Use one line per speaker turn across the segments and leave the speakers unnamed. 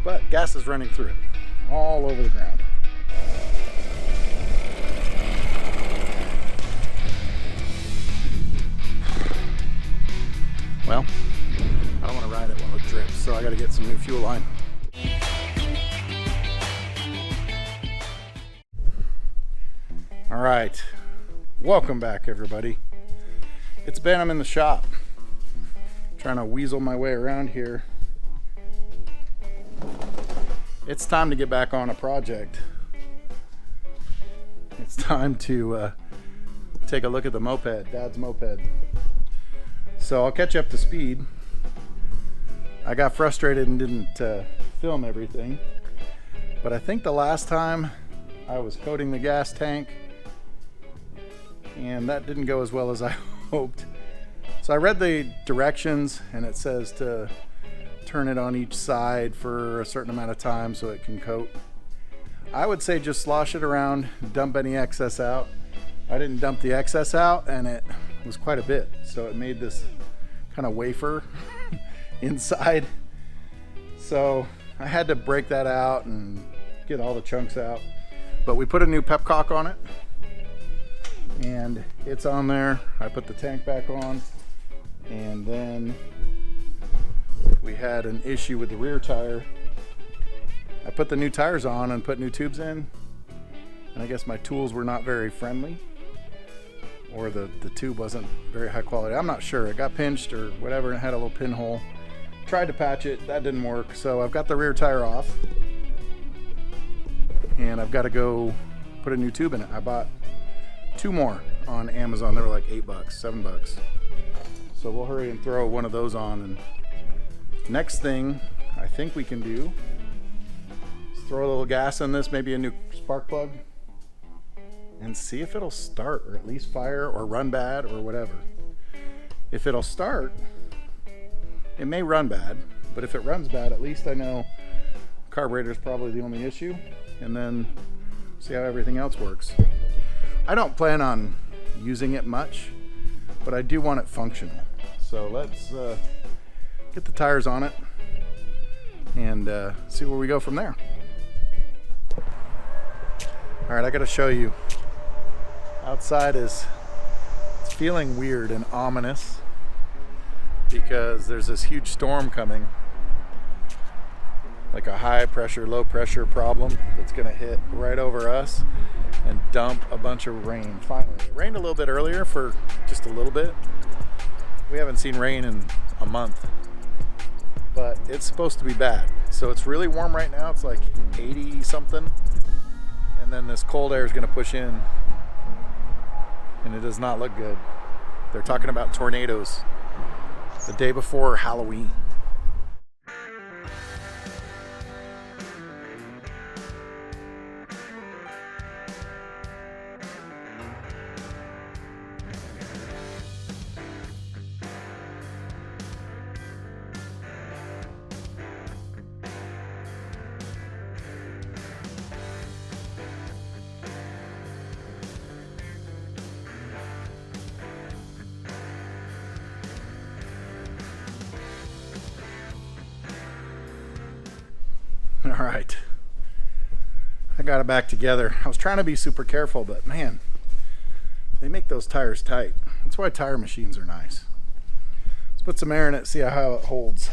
but gas is running through it all over the ground. Well, I don't want to ride it while it drips, so I got to get some new fuel line. All right, welcome back everybody. It's Ben, I'm in the shop, trying to weasel my way around here. It's time to get back on a project. It's time to take a look at the moped, Dad's moped. So I'll catch you up to speed. I got frustrated and didn't film everything, but I think the last time I was coating the gas tank and that didn't go as well as I hoped. So I read the directions and it says to turn it on each side for a certain amount of time so it can coat. I would say just slosh it around, dump any excess out. I didn't dump the excess out and it was quite a bit, so it made this kind of wafer inside. So I had to break that out and get all the chunks out. But we put a new pepcock on it and it's on there. I put the tank back on, and then we had an issue with the rear tire. I put the new tires on and put new tubes in, and I guess my tools were not very friendly, or the tube wasn't very high quality. I'm not sure. It got pinched or whatever and it had a little pinhole. Tried to patch it, that didn't work. So I've got the rear tire off and I've got to go put a new tube in it. I bought 2 more on Amazon. They were like $8, $7. So we'll hurry and throw one of those on. And next thing I think we can do is throw a little gas in this, maybe a new spark plug, and see if it'll start, or at least fire or run bad or whatever. If it'll start, it may run bad, but if it runs bad, at least I know carburetor is probably the only issue, and then see how everything else works. I don't plan on using it much, but I do want it functional. So let's get the tires on it and see where we go from there. All right, I gotta show you. Outside it's feeling weird and ominous because there's this huge storm coming, like a high pressure, low pressure problem that's gonna hit right over us and dump a bunch of rain. Finally, it rained a little bit earlier for just a little bit. We haven't seen rain in a month, but it's supposed to be bad. So it's really warm right now. It's like 80 something. And then this cold air is gonna push in and it does not look good. They're talking about tornadoes the day before Halloween. All right, I got it back together. I was trying to be super careful, but man, they make those tires tight. That's why tire machines are nice. Let's put some air in it, see how it holds.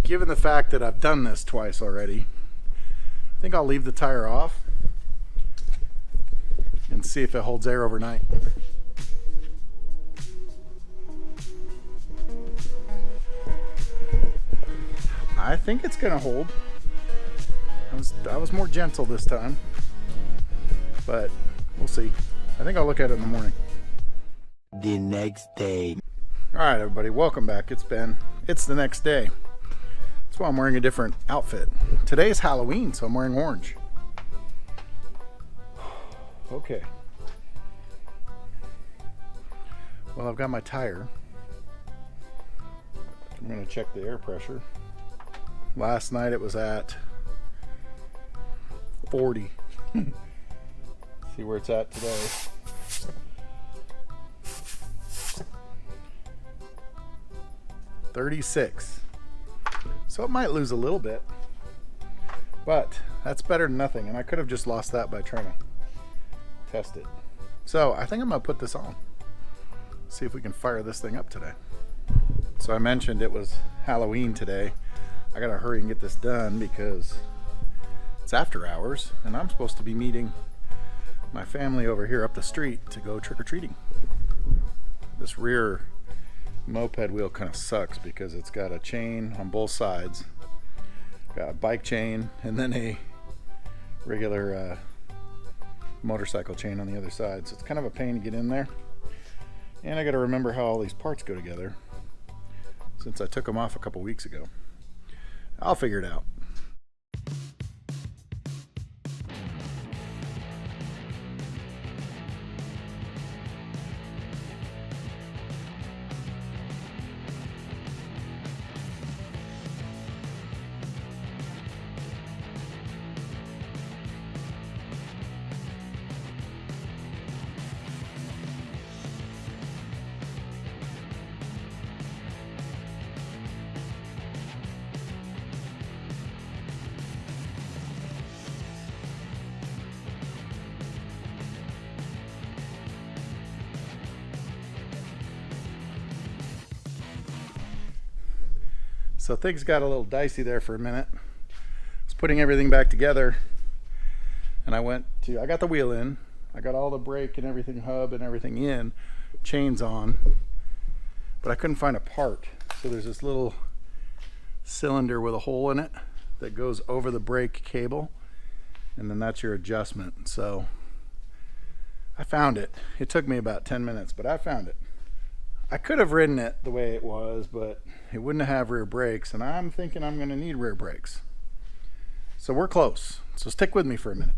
Given the fact that I've done this twice already, I think I'll leave the tire off and see if it holds air overnight. I think it's gonna hold. I was more gentle this time, but we'll see. I think I'll look at it in the morning.
The next day.
All right, everybody, welcome back. It's Ben. It's the next day. That's why I'm wearing a different outfit. Today is Halloween, so I'm wearing orange. Okay. Well, I've got my tire. I'm going to check the air pressure. Last night it was at 40. See where it's at today. $36. So it might lose a little bit, but that's better than nothing. And I could have just lost that by trying to test it. So I think I'm gonna put this on. See if we can fire this thing up today. So I mentioned it was Halloween today. I gotta hurry and get this done because it's after hours and I'm supposed to be meeting my family over here up the street to go trick-or-treating. This rear moped wheel kind of sucks because it's got a chain on both sides. Got a bike chain and then a regular motorcycle chain on the other side. So it's kind of a pain to get in there. And I got to remember how all these parts go together since I took them off a couple weeks ago. I'll figure it out. So things got a little dicey there for a minute. I was putting everything back together and I got the wheel in. I got all the brake and everything, hub and everything in, chains on, but I couldn't find a part. So there's this little cylinder with a hole in it that goes over the brake cable, and then that's your adjustment. So I found it. It took me about 10 minutes, but I found it. I could have ridden it the way it was, but it wouldn't have rear brakes, and I'm thinking I'm going to need rear brakes. So we're close. So stick with me for a minute.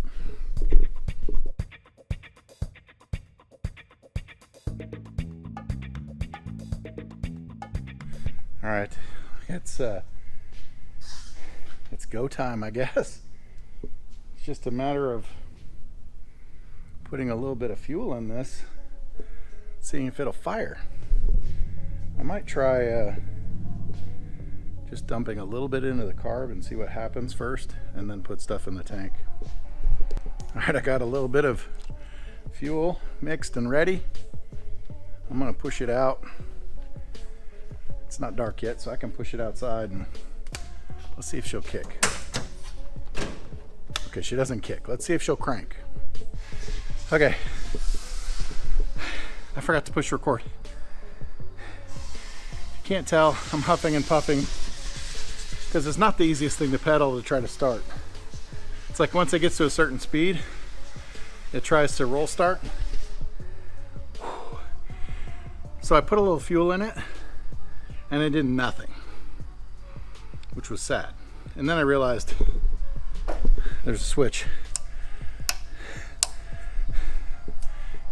All right, it's go time, I guess. It's just a matter of putting a little bit of fuel in this, seeing if it'll fire. I might try just dumping a little bit into the carb and see what happens first, and then put stuff in the tank. All right, I got a little bit of fuel mixed and ready. I'm gonna push it out. It's not dark yet, so I can push it outside and let's see if she'll kick. Okay, she doesn't kick. Let's see if she'll crank. Okay, I forgot to push record. Can't tell, I'm huffing and puffing because it's not the easiest thing to pedal to try to start. It's like once it gets to a certain speed, it tries to roll start. So I put a little fuel in it and it did nothing, which was sad. And then I realized there's a switch.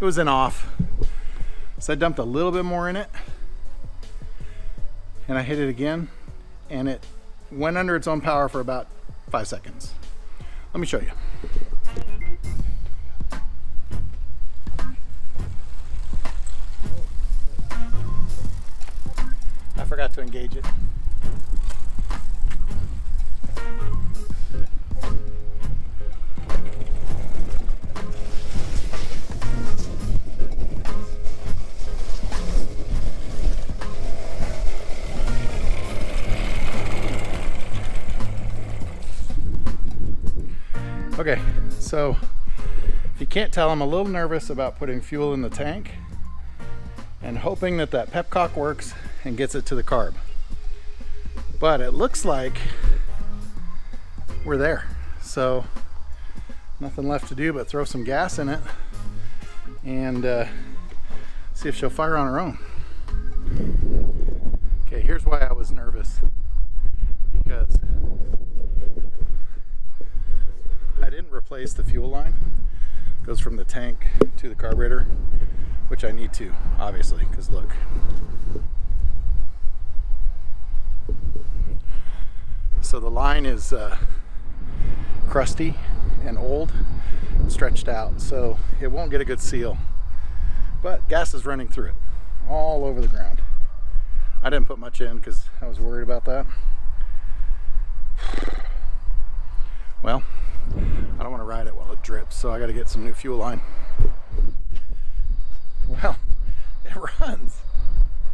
It was in off. So I dumped a little bit more in it and I hit it again and it went under its own power for about 5 seconds. Let me show you. I forgot to engage it. Okay, so if you can't tell, I'm a little nervous about putting fuel in the tank and hoping that that pepcock works and gets it to the carb. But it looks like we're there. So nothing left to do but throw some gas in it and see if she'll fire on her own. Okay, here's why I was nervous. Because I didn't replace the fuel line. It goes from the tank to the carburetor, which I need to, obviously, because look. So the line is crusty and old stretched out, so it won't get a good seal. But gas is running through it all over the ground. I didn't put much in because I was worried about that. Well, I don't want to ride it while it drips, so I got to get some new fuel line. Well, it runs.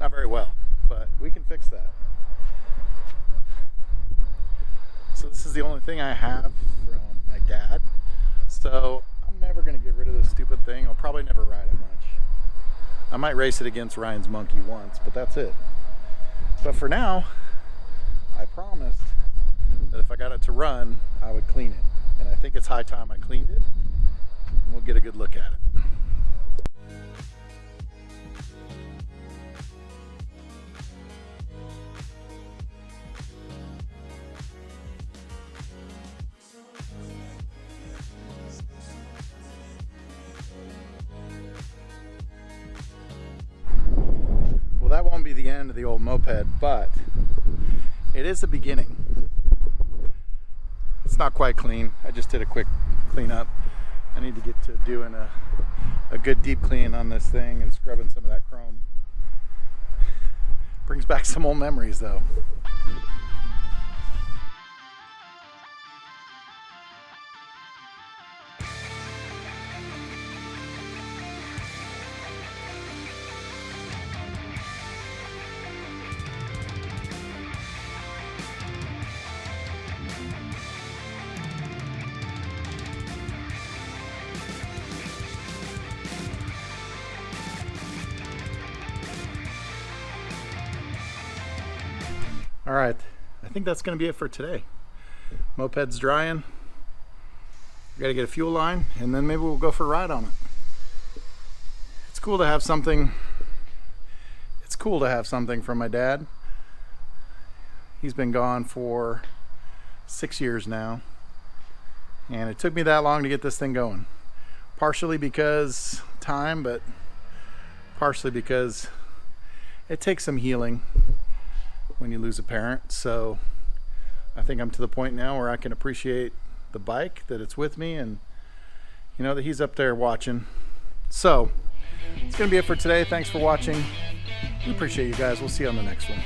Not very well, but we can fix that. So this is the only thing I have from my dad. So I'm never going to get rid of this stupid thing. I'll probably never ride it much. I might race it against Ryan's monkey once, but that's it. But for now, I promised that if I got it to run, I would clean it. And I think it's high time I cleaned it. And we'll get a good look at it. Well, that won't be the end of the old moped, but it is the beginning. It's not quite clean. I just did a quick cleanup. I need to get to doing a good deep clean on this thing and scrubbing some of that chrome. Brings back some old memories though. All right, I think that's going to be it for today. Moped's drying. We got to get a fuel line, and then maybe we'll go for a ride on it. It's cool to have something. It's cool to have something from my dad. He's been gone for 6 years now, and it took me that long to get this thing going. Partially because time, but partially because it takes some healing when you lose a parent. So I think I'm to the point now where I can appreciate the bike, that it's with me, and you know that he's up there watching. So it's gonna be it for today. Thanks for watching. We appreciate you guys. We'll see you on the next one.